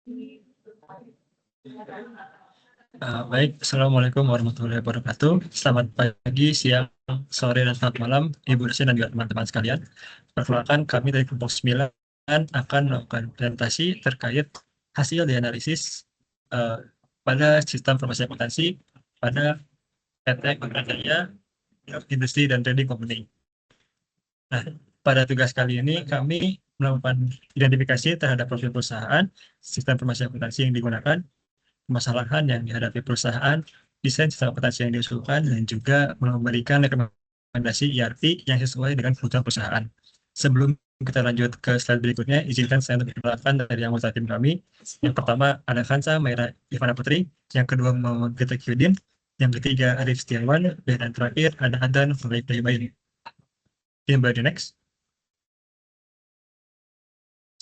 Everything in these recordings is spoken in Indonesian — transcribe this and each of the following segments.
Baik, Assalamualaikum warahmatullahi wabarakatuh. Selamat pagi, siang, sore, dan selamat malam, Ibu dosen dan juga teman-teman sekalian. Perkenalkan, kami dari kelompok 9 akan melakukan presentasi terkait hasil dianalisis eh, pada sistem informasi akuntansi pada PT Pegadaian Industri dan Trading Company. Nah, pada tugas kali ini kami melakukan identifikasi terhadap profil perusahaan, sistem informasi akuntansi yang digunakan, permasalahan yang dihadapi perusahaan, desain sistem akuntansi yang diusulkan, dan juga memberikan rekomendasi ERP yang sesuai dengan kebutuhan perusahaan. Sebelum kita lanjut ke slide berikutnya, izinkan saya untuk memperkenalkan dari anggota tim kami. Yang pertama ada Kansa Maira Ivana Putri, yang kedua Muhammad Gita Kyudin, yang ketiga Arif Setiawan, dan yang terakhir ada Adan Fulaibain. Yang the next.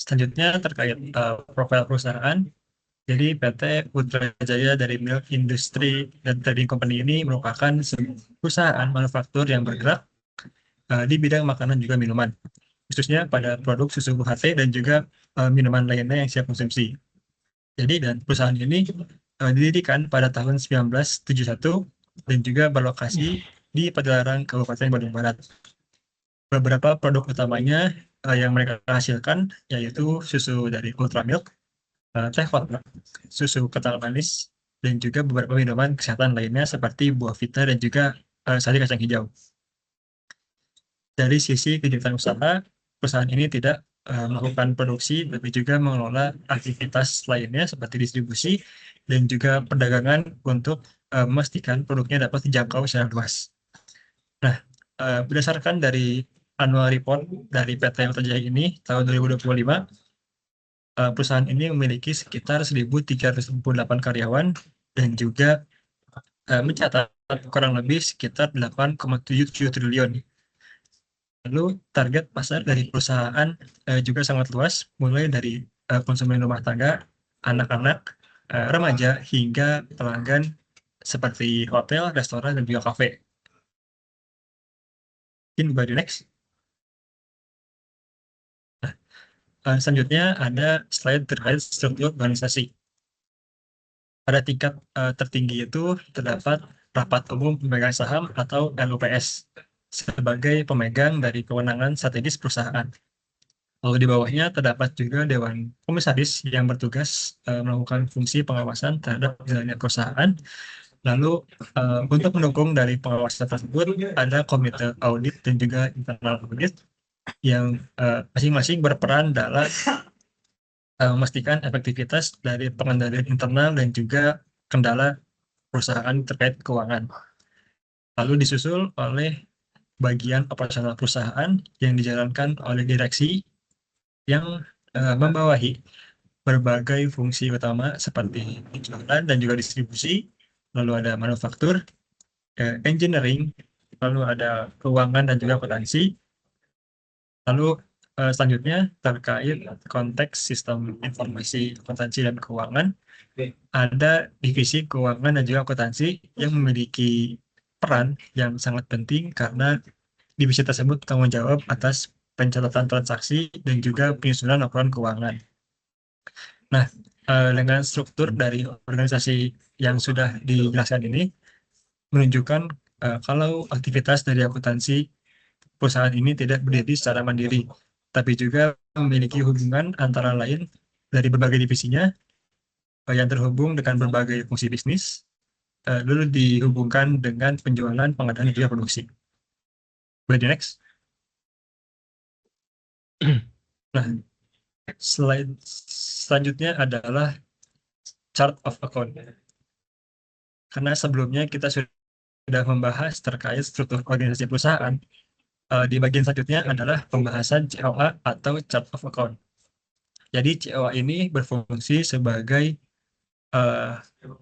Selanjutnya terkait profil perusahaan. Jadi PT Putrajaya dari Milk Industry dan Trading Company ini merupakan perusahaan manufaktur yang bergerak di bidang makanan juga minuman, khususnya pada produk susu UHT dan juga minuman lainnya yang siap konsumsi. Jadi dan perusahaan ini didirikan pada tahun 1971 dan juga berlokasi di Padalarang, Kabupaten Bandung Barat. Beberapa produk utamanya yang mereka hasilkan yaitu susu dari Ultra Milk, teh hot, susu kental manis, dan juga beberapa minuman kesehatan lainnya seperti buah vita dan juga sari kacang hijau. Dari sisi kegiatan usaha, perusahaan ini tidak melakukan produksi, tapi juga mengelola aktivitas lainnya seperti distribusi dan juga perdagangan untuk memastikan produknya dapat dijangkau secara luas. Nah, berdasarkan dari annual report dari PT Ultrajaya ini tahun 2025, perusahaan ini memiliki sekitar 1.368 karyawan dan juga mencatat kurang lebih sekitar 8,77 triliun. Lalu target pasar dari perusahaan juga sangat luas, mulai dari konsumen rumah tangga, anak-anak, remaja, hingga pelanggan seperti hotel, restoran, dan juga kafe. Mungkin by the next. Selanjutnya ada slide terkait struktur organisasi. Pada tingkat tertinggi itu terdapat rapat umum pemegang saham atau LUPS sebagai pemegang dari kewenangan strategis perusahaan. Lalu di bawahnya terdapat juga Dewan Komisaris yang bertugas melakukan fungsi pengawasan terhadap jalannya perusahaan. Lalu untuk mendukung dari pengawasan tersebut ada Komite Audit dan juga Internal Audit yang masing-masing berperan dalam memastikan efektivitas dari pengendalian internal dan juga kendala perusahaan terkait keuangan. Lalu disusul oleh bagian operasional perusahaan yang dijalankan oleh direksi yang membawahi berbagai fungsi utama seperti penjualan dan juga distribusi, lalu ada manufaktur, engineering, lalu ada keuangan dan juga akuntansi. Lalu selanjutnya terkait konteks sistem informasi akuntansi dan keuangan, ada divisi keuangan dan juga akuntansi yang memiliki peran yang sangat penting karena divisi tersebut tanggung jawab atas pencatatan transaksi dan juga penyusunan laporan keuangan. Nah, dengan struktur dari organisasi yang sudah dijelaskan ini menunjukkan kalau aktivitas dari akuntansi perusahaan ini tidak berdiri secara mandiri, tapi juga memiliki hubungan antara lain dari berbagai divisinya yang terhubung dengan berbagai fungsi bisnis, lalu dihubungkan dengan penjualan, pengadaan, dan juga produksi. By the next. Nah, slide selanjutnya adalah chart of account. Karena sebelumnya kita sudah membahas terkait struktur organisasi perusahaan, di bagian selanjutnya adalah pembahasan COA atau chart of account. Jadi COA ini berfungsi sebagai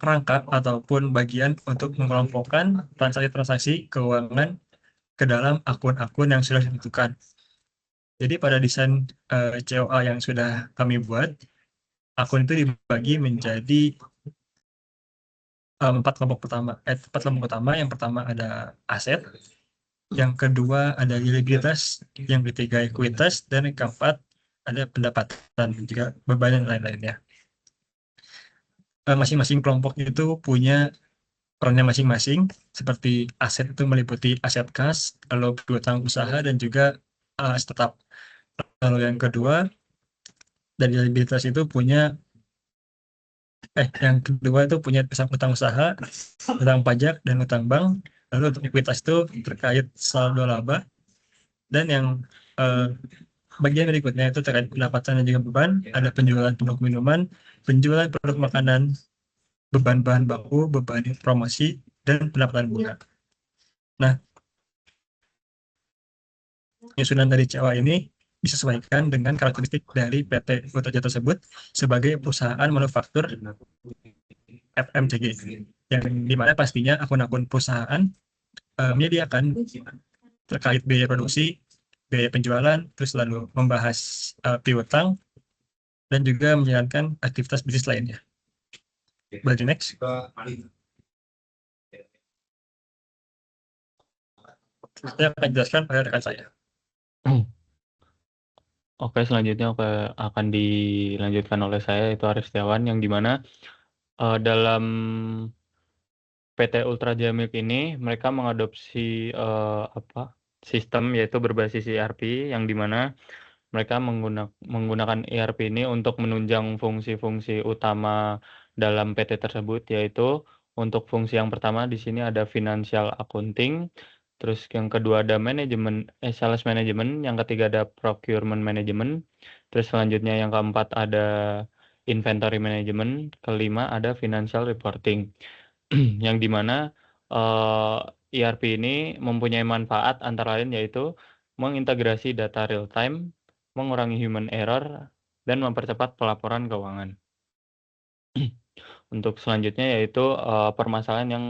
perangkat ataupun bagian untuk mengelompokkan transaksi-transaksi keuangan ke dalam akun-akun yang sudah ditentukan. Jadi pada desain COA yang sudah kami buat, akun itu dibagi menjadi empat kelompok utama. Yang pertama ada aset, yang kedua ada likuiditas, yang ketiga ekuitas, dan yang keempat ada pendapatan juga beban dan lain-lainnya. masing-masing kelompok itu punya perannya masing-masing, seperti aset itu meliputi aset kas, lalu piutang usaha, dan juga tetap. Lalu yang kedua, dari liabilitas itu yang kedua itu punya utang usaha, utang pajak, dan utang bank. Lalu untuk ekuitas itu terkait saldo laba, dan yang eh, bagian berikutnya itu terkait pendapatan dan juga beban, ada penjualan produk minuman, penjualan produk makanan, beban bahan baku, beban promosi, dan pendapatan bunga. Nah, penyusunan dari COA ini disesuaikan dengan karakteristik dari PT Ultraja tersebut sebagai perusahaan manufaktur FMCG, yang dimana pastinya akun-akun perusahaan menyediakan terkait biaya produksi, biaya penjualan, terus lalu membahas piutang, dan juga menjalankan aktivitas bisnis lainnya. Boleh next. Saya akan jelaskan pada rekan saya. Oke, selanjutnya akan dilanjutkan oleh saya, itu Arif Setiawan, yang dimana dalam PT Ultra Jamik ini mereka mengadopsi sistem yaitu berbasis ERP, yang dimana mereka menggunakan ERP ini untuk menunjang fungsi-fungsi utama dalam PT tersebut, yaitu untuk fungsi yang pertama di sini ada financial accounting, terus yang kedua ada sales management, yang ketiga ada procurement management, terus selanjutnya yang keempat ada inventory management, kelima ada financial reporting. Yang dimana ERP ini mempunyai manfaat antara lain yaitu mengintegrasi data real time, mengurangi human error, dan mempercepat pelaporan keuangan. Untuk selanjutnya yaitu permasalahan yang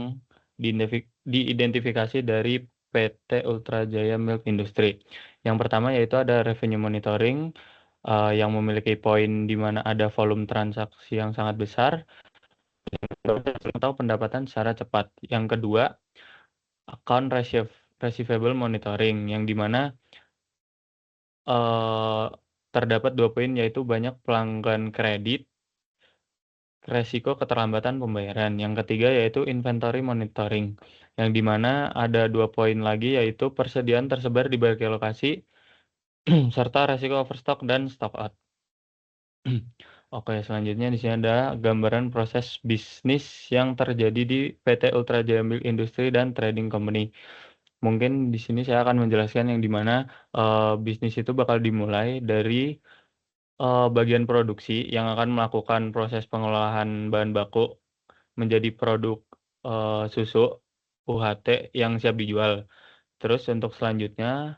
diidentifikasi dari PT Ultra Jaya Milk Industry. Yang pertama yaitu ada revenue monitoring yang memiliki poin di mana ada volume transaksi yang sangat besar atau pendapatan secara cepat. Yang kedua, account receivable monitoring, yang dimana terdapat 2 poin yaitu banyak pelanggan kredit, resiko keterlambatan pembayaran. Yang ketiga yaitu inventory monitoring, yang dimana ada 2 poin lagi yaitu persediaan tersebar di berbagai lokasi serta resiko overstock dan stock out. Oke, selanjutnya di sini ada gambaran proses bisnis yang terjadi di PT Ultra Jaya Milk Industry dan Trading Company. Mungkin di sini saya akan menjelaskan yang dimana bisnis itu bakal dimulai dari bagian produksi yang akan melakukan proses pengolahan bahan baku menjadi produk susu UHT yang siap dijual. Terus untuk selanjutnya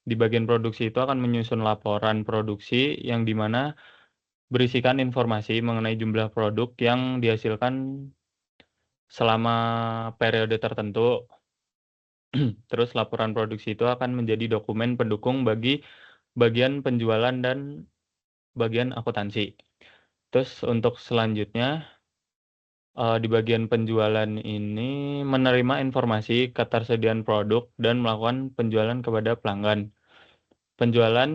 di bagian produksi itu akan menyusun laporan produksi yang dimana berisikan informasi mengenai jumlah produk yang dihasilkan selama periode tertentu. Terus laporan produksi itu akan menjadi dokumen pendukung bagi bagian penjualan dan bagian akuntansi. Terus untuk selanjutnya di bagian penjualan ini menerima informasi ketersediaan produk dan melakukan penjualan kepada pelanggan. Penjualan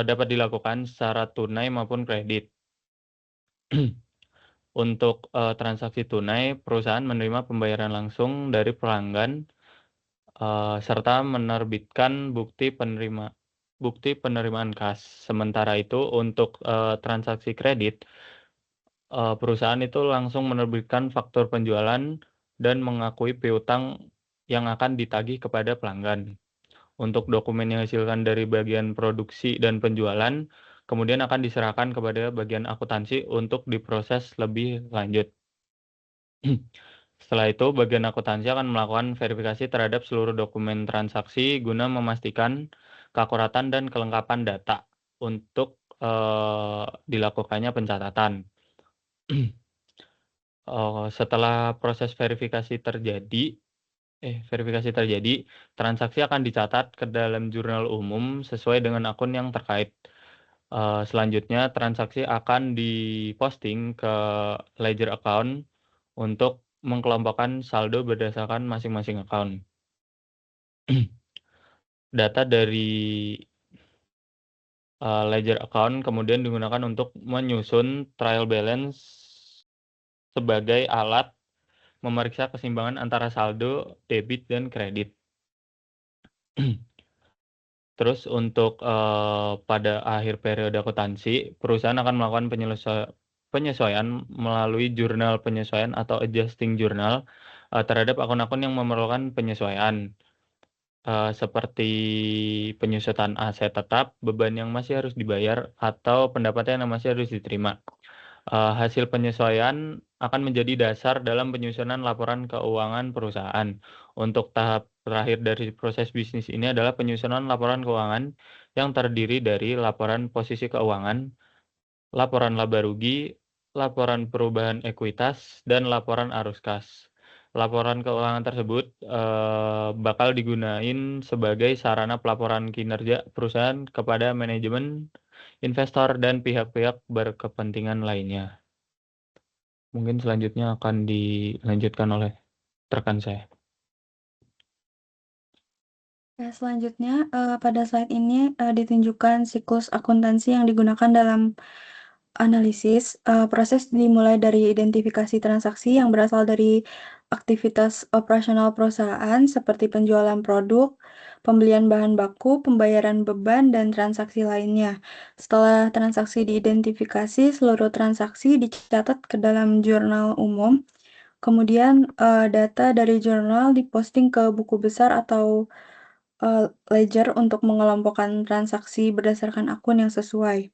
dapat dilakukan secara tunai maupun kredit. Untuk transaksi tunai, perusahaan menerima pembayaran langsung dari pelanggan serta menerbitkan bukti penerimaan kas. Sementara itu untuk transaksi kredit, perusahaan itu langsung menerbitkan faktur penjualan dan mengakui piutang yang akan ditagih kepada pelanggan. Untuk dokumen yang dihasilkan dari bagian produksi dan penjualan, kemudian akan diserahkan kepada bagian akuntansi untuk diproses lebih lanjut. Setelah itu, bagian akuntansi akan melakukan verifikasi terhadap seluruh dokumen transaksi guna memastikan keakuratan dan kelengkapan data untuk dilakukannya pencatatan. Setelah proses verifikasi terjadi, transaksi akan dicatat ke dalam jurnal umum sesuai dengan akun yang terkait. Selanjutnya, transaksi akan diposting ke ledger account untuk mengkelompokkan saldo berdasarkan masing-masing account. Data dari ledger account kemudian digunakan untuk menyusun trial balance sebagai alat memeriksa keseimbangan antara saldo debit dan kredit. Terus untuk pada akhir periode akuntansi, perusahaan akan melakukan penyesuaian melalui jurnal penyesuaian atau adjusting journal terhadap akun-akun yang memerlukan penyesuaian, seperti penyusutan aset tetap, beban yang masih harus dibayar, atau pendapatan yang masih harus diterima. Hasil penyesuaian akan menjadi dasar dalam penyusunan laporan keuangan perusahaan. Untuk tahap terakhir dari proses bisnis ini adalah penyusunan laporan keuangan yang terdiri dari laporan posisi keuangan, laporan laba rugi, laporan perubahan ekuitas, dan laporan arus kas. Laporan keuangan tersebut bakal digunain sebagai sarana pelaporan kinerja perusahaan kepada manajemen, investor, dan pihak-pihak berkepentingan lainnya. Mungkin selanjutnya akan dilanjutkan oleh rekan saya. Ya, selanjutnya pada slide ini ditunjukkan siklus akuntansi yang digunakan dalam analisis. Proses dimulai dari identifikasi transaksi yang berasal dari aktivitas operasional perusahaan seperti penjualan produk, pembelian bahan baku, pembayaran beban, dan transaksi lainnya. Setelah transaksi diidentifikasi, seluruh transaksi dicatat ke dalam jurnal umum. Kemudian data dari jurnal diposting ke buku besar atau ledger untuk mengelompokkan transaksi berdasarkan akun yang sesuai.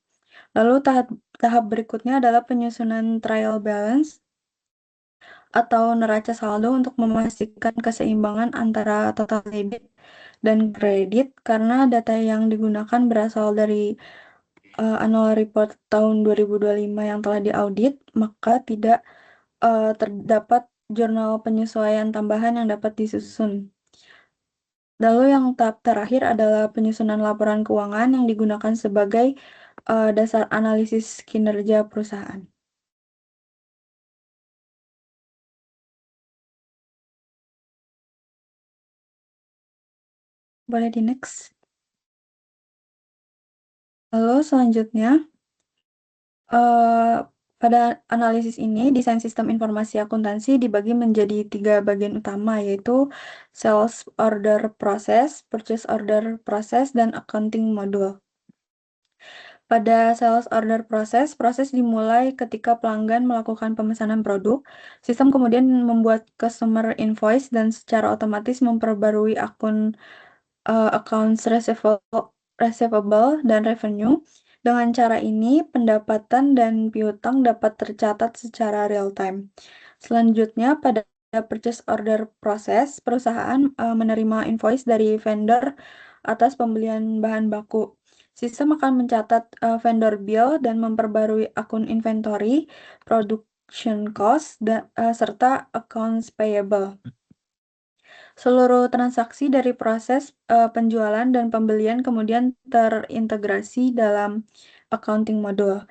Lalu tahap berikutnya adalah penyusunan trial balance atau neraca saldo untuk memastikan keseimbangan antara total debit dan kredit karena data yang digunakan berasal dari annual report tahun 2025 yang telah diaudit, maka tidak terdapat jurnal penyesuaian tambahan yang dapat disusun. Lalu yang tahap terakhir adalah penyusunan laporan keuangan yang digunakan sebagai dasar analisis kinerja perusahaan. Boleh di next. Lalu selanjutnya, pada analisis ini, desain sistem informasi akuntansi dibagi menjadi 3 bagian utama, yaitu sales order process, purchase order process, dan accounting module. Pada sales order process, proses dimulai ketika pelanggan melakukan pemesanan produk. Sistem kemudian membuat customer invoice dan secara otomatis memperbarui akun accounts receivable dan revenue. Dengan cara ini, pendapatan dan piutang dapat tercatat secara real time. Selanjutnya, pada purchase order process, perusahaan menerima invoice dari vendor atas pembelian bahan baku. Sistem akan mencatat vendor bill dan memperbarui akun inventory, production cost, serta accounts payable. Seluruh transaksi dari proses penjualan dan pembelian kemudian terintegrasi dalam accounting module.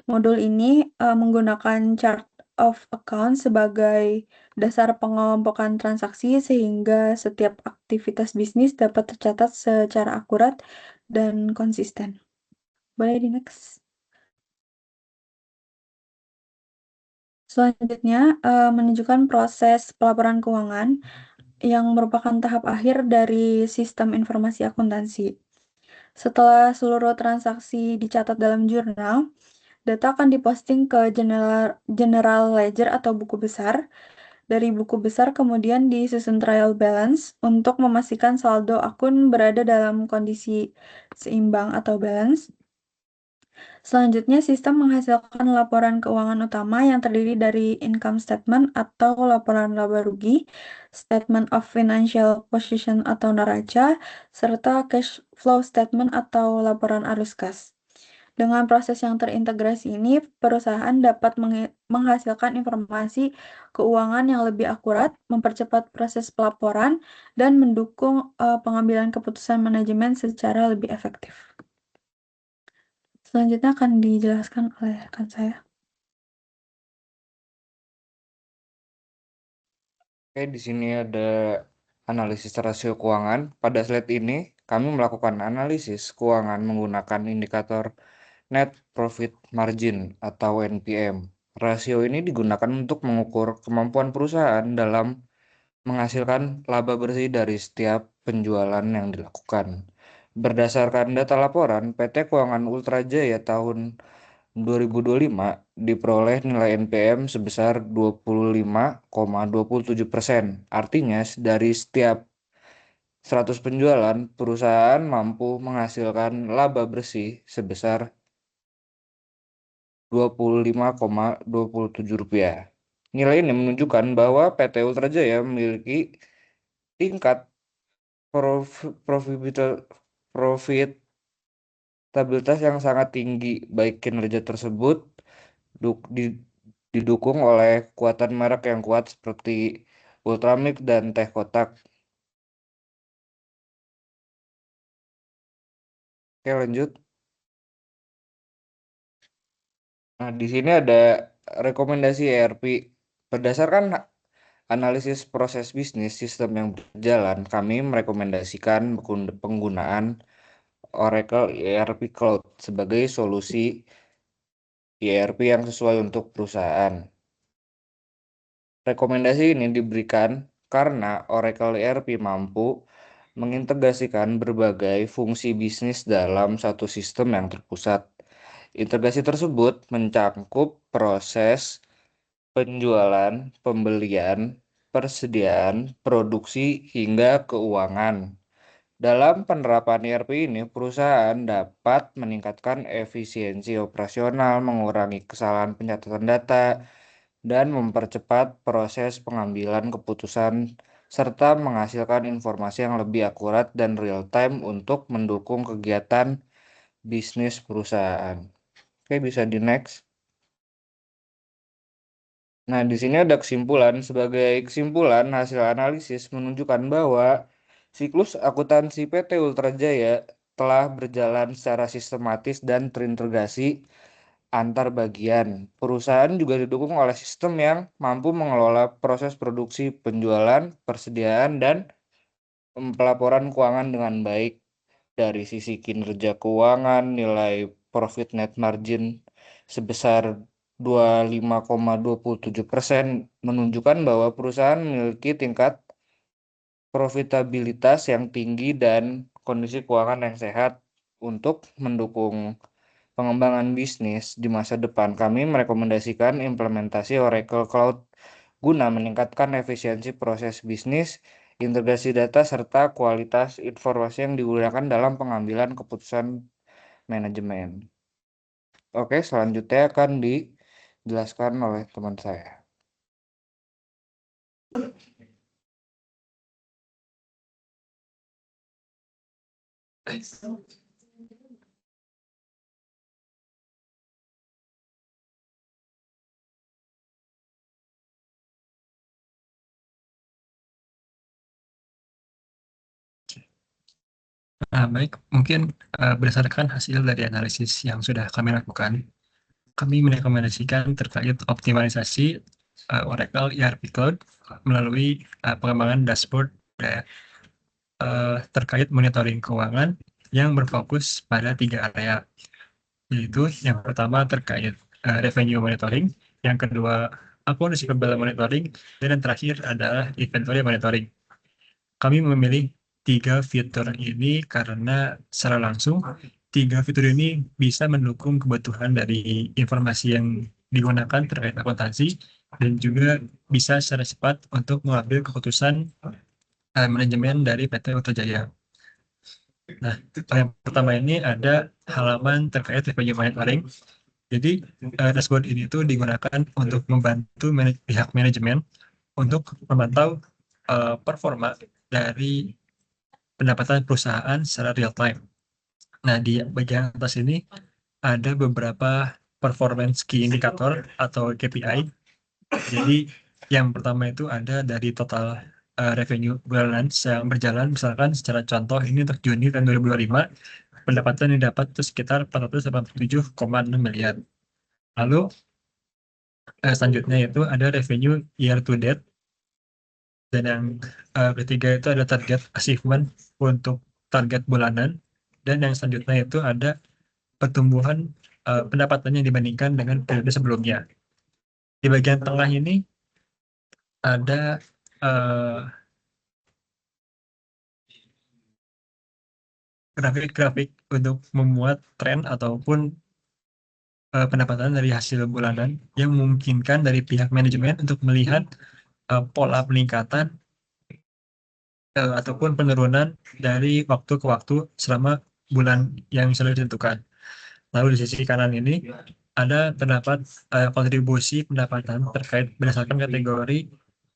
Modul ini menggunakan chart of account sebagai dasar pengelompokan transaksi sehingga setiap aktivitas bisnis dapat tercatat secara akurat dan konsisten. Boleh di next. Selanjutnya menunjukkan proses pelaporan keuangan yang merupakan tahap akhir dari sistem informasi akuntansi. Setelah seluruh transaksi dicatat dalam jurnal, data akan diposting ke general ledger atau buku besar. Dari buku besar kemudian disusun trial balance untuk memastikan saldo akun berada dalam kondisi seimbang atau balance. Selanjutnya, sistem menghasilkan laporan keuangan utama yang terdiri dari income statement atau laporan laba rugi, statement of financial position atau neraca, serta cash flow statement atau laporan arus kas. Dengan proses yang terintegrasi ini, perusahaan dapat menghasilkan informasi keuangan yang lebih akurat, mempercepat proses pelaporan, dan mendukung pengambilan keputusan manajemen secara lebih efektif. Selanjutnya akan dijelaskan oleh rekan saya. Oke, di sini ada analisis rasio keuangan. Pada slide ini kami melakukan analisis keuangan menggunakan indikator Net Profit Margin atau NPM. Rasio ini digunakan untuk mengukur kemampuan perusahaan dalam menghasilkan laba bersih dari setiap penjualan yang dilakukan. Berdasarkan data laporan, PT Keuangan Ultra Jaya tahun 2025 diperoleh nilai NPM sebesar 25,27%. Artinya, dari setiap 100 penjualan, perusahaan mampu menghasilkan laba bersih sebesar Rp25,27. Nilai ini menunjukkan bahwa PT Ultra Jaya memiliki tingkat profitabilitas yang sangat tinggi, baik kinerja tersebut didukung oleh kekuatan merek yang kuat seperti Ultramix dan Teh Kotak. Oke, lanjut. Nah, di sini ada rekomendasi ERP. Berdasarkan analisis proses bisnis sistem yang berjalan, kami merekomendasikan penggunaan Oracle ERP Cloud sebagai solusi ERP yang sesuai untuk perusahaan. Rekomendasi ini diberikan karena Oracle ERP mampu mengintegrasikan berbagai fungsi bisnis dalam satu sistem yang terpusat. Integrasi tersebut mencakup proses penjualan, pembelian, persediaan, produksi, hingga keuangan. Dalam penerapan ERP ini, perusahaan dapat meningkatkan efisiensi operasional, mengurangi kesalahan pencatatan data, dan mempercepat proses pengambilan keputusan, serta menghasilkan informasi yang lebih akurat dan real-time untuk mendukung kegiatan bisnis perusahaan. Oke, bisa di next. Nah, di sini ada kesimpulan. Sebagai kesimpulan, hasil analisis menunjukkan bahwa siklus akuntansi PT Ultra Jaya telah berjalan secara sistematis dan terintegrasi antar bagian. Perusahaan juga didukung oleh sistem yang mampu mengelola proses produksi, penjualan, persediaan, dan pelaporan keuangan dengan baik. Dari sisi kinerja keuangan, nilai profit net margin sebesar 25,27% menunjukkan bahwa perusahaan memiliki tingkat profitabilitas yang tinggi dan kondisi keuangan yang sehat. Untuk mendukung pengembangan bisnis di masa depan, kami merekomendasikan implementasi Oracle Cloud guna meningkatkan efisiensi proses bisnis, integrasi data, serta kualitas informasi yang digunakan dalam pengambilan keputusan manajemen. Oke, selanjutnya akan dijelaskan oleh teman saya. Baik, mungkin berdasarkan hasil dari analisis yang sudah kami lakukan, kami merekomendasikan terkait optimalisasi Oracle ERP Cloud melalui pengembangan dashboard terkait monitoring keuangan yang berfokus pada 3 area, yaitu yang pertama terkait revenue monitoring, yang kedua account receivable monitoring, dan yang terakhir adalah inventory monitoring. Kami memilih 3 fitur ini karena secara langsung 3 fitur ini bisa mendukung kebutuhan dari informasi yang digunakan terkait akuntansi dan juga bisa secara cepat untuk mengambil keputusan manajemen dari PT Ultra Jaya. Nah, yang pertama ini ada halaman terkait revenue monitoring. Jadi dashboard ini tuh digunakan untuk membantu pihak manajemen untuk memantau performa dari pendapatan perusahaan secara real time. Nah, di bagian atas ini ada beberapa performance key indicator atau KPI. Jadi yang pertama itu ada dari total revenue bulanan yang berjalan, misalkan secara contoh ini untuk Juni tahun 2025 pendapatan yang didapat itu sekitar 487,6 miliar. Lalu selanjutnya itu ada revenue year to date, dan yang ketiga itu ada target achievement untuk target bulanan, dan yang selanjutnya itu ada pertumbuhan pendapatannya dibandingkan dengan periode sebelumnya. Di bagian tengah ini ada grafik-grafik untuk memuat tren ataupun pendapatan dari hasil bulanan yang memungkinkan dari pihak manajemen untuk melihat pola peningkatan ataupun penurunan dari waktu ke waktu selama bulan yang sudah ditentukan. Lalu di sisi kanan ini ada terdapat kontribusi pendapatan terkait berdasarkan kategori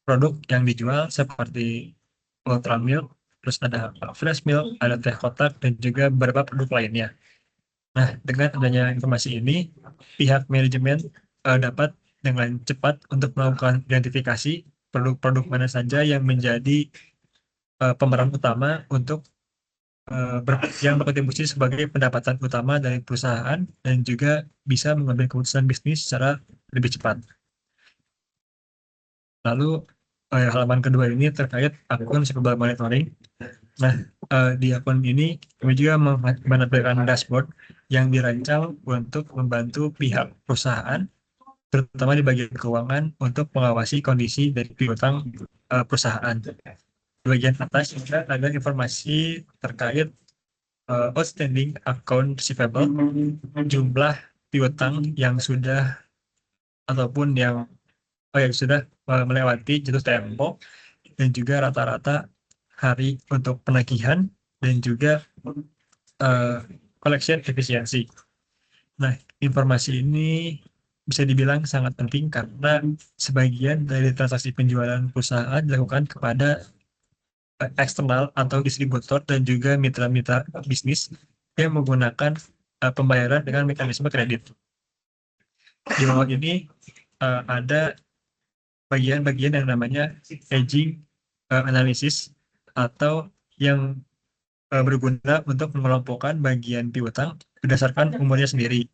produk yang dijual seperti ultra milk, terus ada fresh milk, ada teh kotak, dan juga beberapa produk lainnya. Nah, dengan adanya informasi ini, pihak manajemen dapat dengan cepat untuk melakukan identifikasi produk-produk mana saja yang menjadi pemeran utama untuk yang berkontribusi sebagai pendapatan utama dari perusahaan dan juga bisa mengambil keputusan bisnis secara lebih cepat. Lalu halaman kedua ini terkait akun receivable monitoring. Nah, di akun ini kami juga menampilkan dashboard yang dirancang untuk membantu pihak perusahaan, terutama di bagian keuangan, untuk mengawasi kondisi dari piutang perusahaan. Di bagian atas juga ada informasi terkait outstanding account receivable, jumlah piutang yang sudah ataupun yang sudah melewati jatuh tempo, dan juga rata-rata hari untuk penagihan dan juga collection efisiensi. Nah, informasi ini bisa dibilang sangat penting karena sebagian dari transaksi penjualan perusahaan dilakukan kepada eksternal atau distributor dan juga mitra-mitra bisnis yang menggunakan pembayaran dengan mekanisme kredit. Di bawah ini ada bagian-bagian yang namanya hedging analysis atau yang berguna untuk mengelompokkan bagian piutang berdasarkan umurnya sendiri.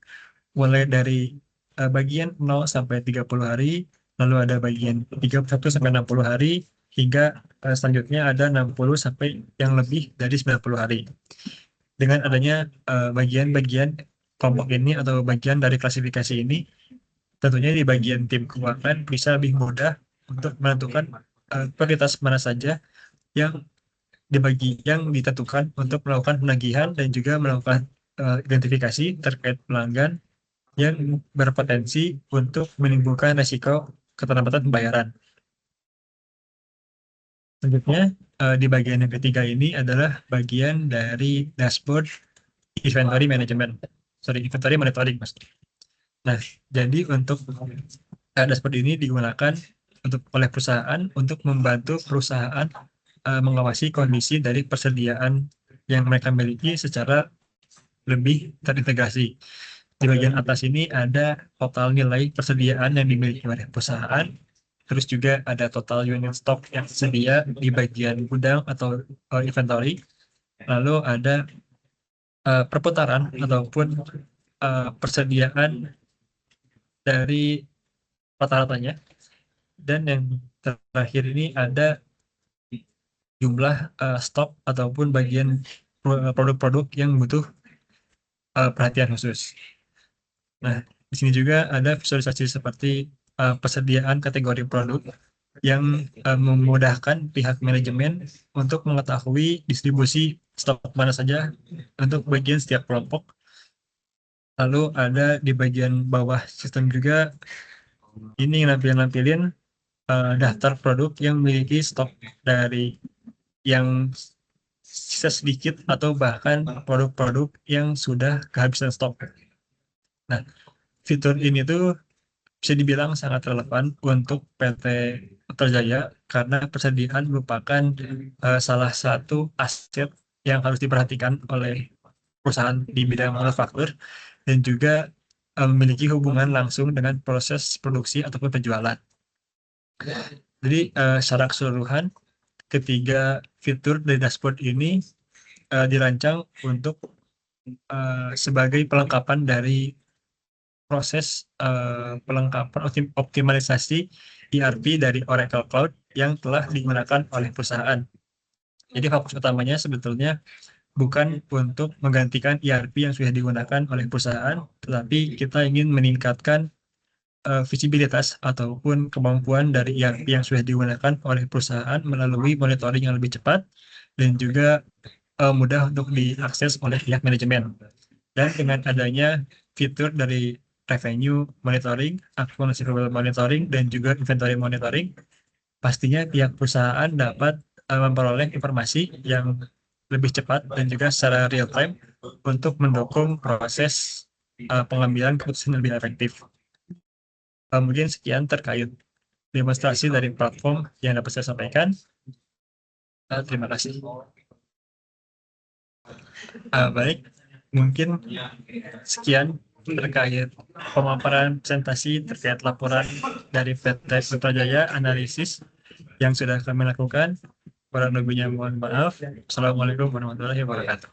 Mulai dari bagian 0 sampai 30 hari, lalu ada bagian 31 sampai 60 hari, hingga selanjutnya ada 60 sampai yang lebih dari 90 hari. Dengan adanya bagian-bagian kelompok ini atau bagian dari klasifikasi ini, tentunya di bagian tim keuangan bisa lebih mudah untuk menentukan prioritas mana saja yang ditentukan untuk melakukan penagihan dan juga melakukan identifikasi terkait pelanggan yang berpotensi untuk menimbulkan resiko keterlambatan pembayaran. Selanjutnya, di bagian yang ketiga ini adalah bagian dari dashboard inventory management. Inventory monitoring, Mas. Nah, jadi untuk dashboard ini digunakan oleh perusahaan untuk membantu perusahaan mengawasi kondisi dari persediaan yang mereka miliki secara lebih terintegrasi. Di bagian atas ini ada total nilai persediaan yang dimiliki oleh perusahaan, terus juga ada total unit stok yang tersedia di bagian gudang atau inventory, lalu ada perputaran ataupun persediaan dari rata-ratanya, dan yang terakhir ini ada jumlah stok ataupun bagian produk-produk yang butuh perhatian khusus. Nah, di sini juga ada visualisasi seperti persediaan kategori produk yang memudahkan pihak manajemen untuk mengetahui distribusi stok mana saja untuk bagian setiap kelompok. Lalu ada di bagian bawah sistem juga ini nampilin daftar produk yang memiliki stok dari yang sisa sedikit atau bahkan produk-produk yang sudah kehabisan stok. Nah, fitur ini tuh bisa dibilang sangat relevan untuk PT Ultrajaya karena persediaan merupakan salah satu aset yang harus diperhatikan oleh perusahaan di bidang manufaktur dan juga memiliki hubungan langsung dengan proses produksi ataupun penjualan. Jadi secara keseluruhan ketiga fitur dari dashboard ini dirancang untuk sebagai pelengkapan dari proses pelengkapan optimalisasi ERP dari Oracle Cloud yang telah digunakan oleh perusahaan. Jadi fokus utamanya sebetulnya bukan untuk menggantikan ERP yang sudah digunakan oleh perusahaan, tetapi kita ingin meningkatkan visibilitas ataupun kemampuan dari ERP yang sudah digunakan oleh perusahaan melalui monitoring yang lebih cepat dan juga mudah untuk diakses oleh pihak manajemen. Dan dengan adanya fitur dari revenue monitoring, account receivable monitoring, dan juga inventory monitoring, pastinya pihak perusahaan dapat memperoleh informasi yang lebih cepat dan juga secara real time untuk mendukung proses pengambilan keputusan yang lebih efektif. Mungkin sekian terkait demonstrasi dari platform yang dapat saya sampaikan. Terima kasih. Baik, mungkin sekian terkait pemaparan presentasi terkait laporan dari PT Putrajaya Analisis yang sudah kami lakukan. Kurang lebihnya mohon maaf. Assalamualaikum warahmatullahi wabarakatuh.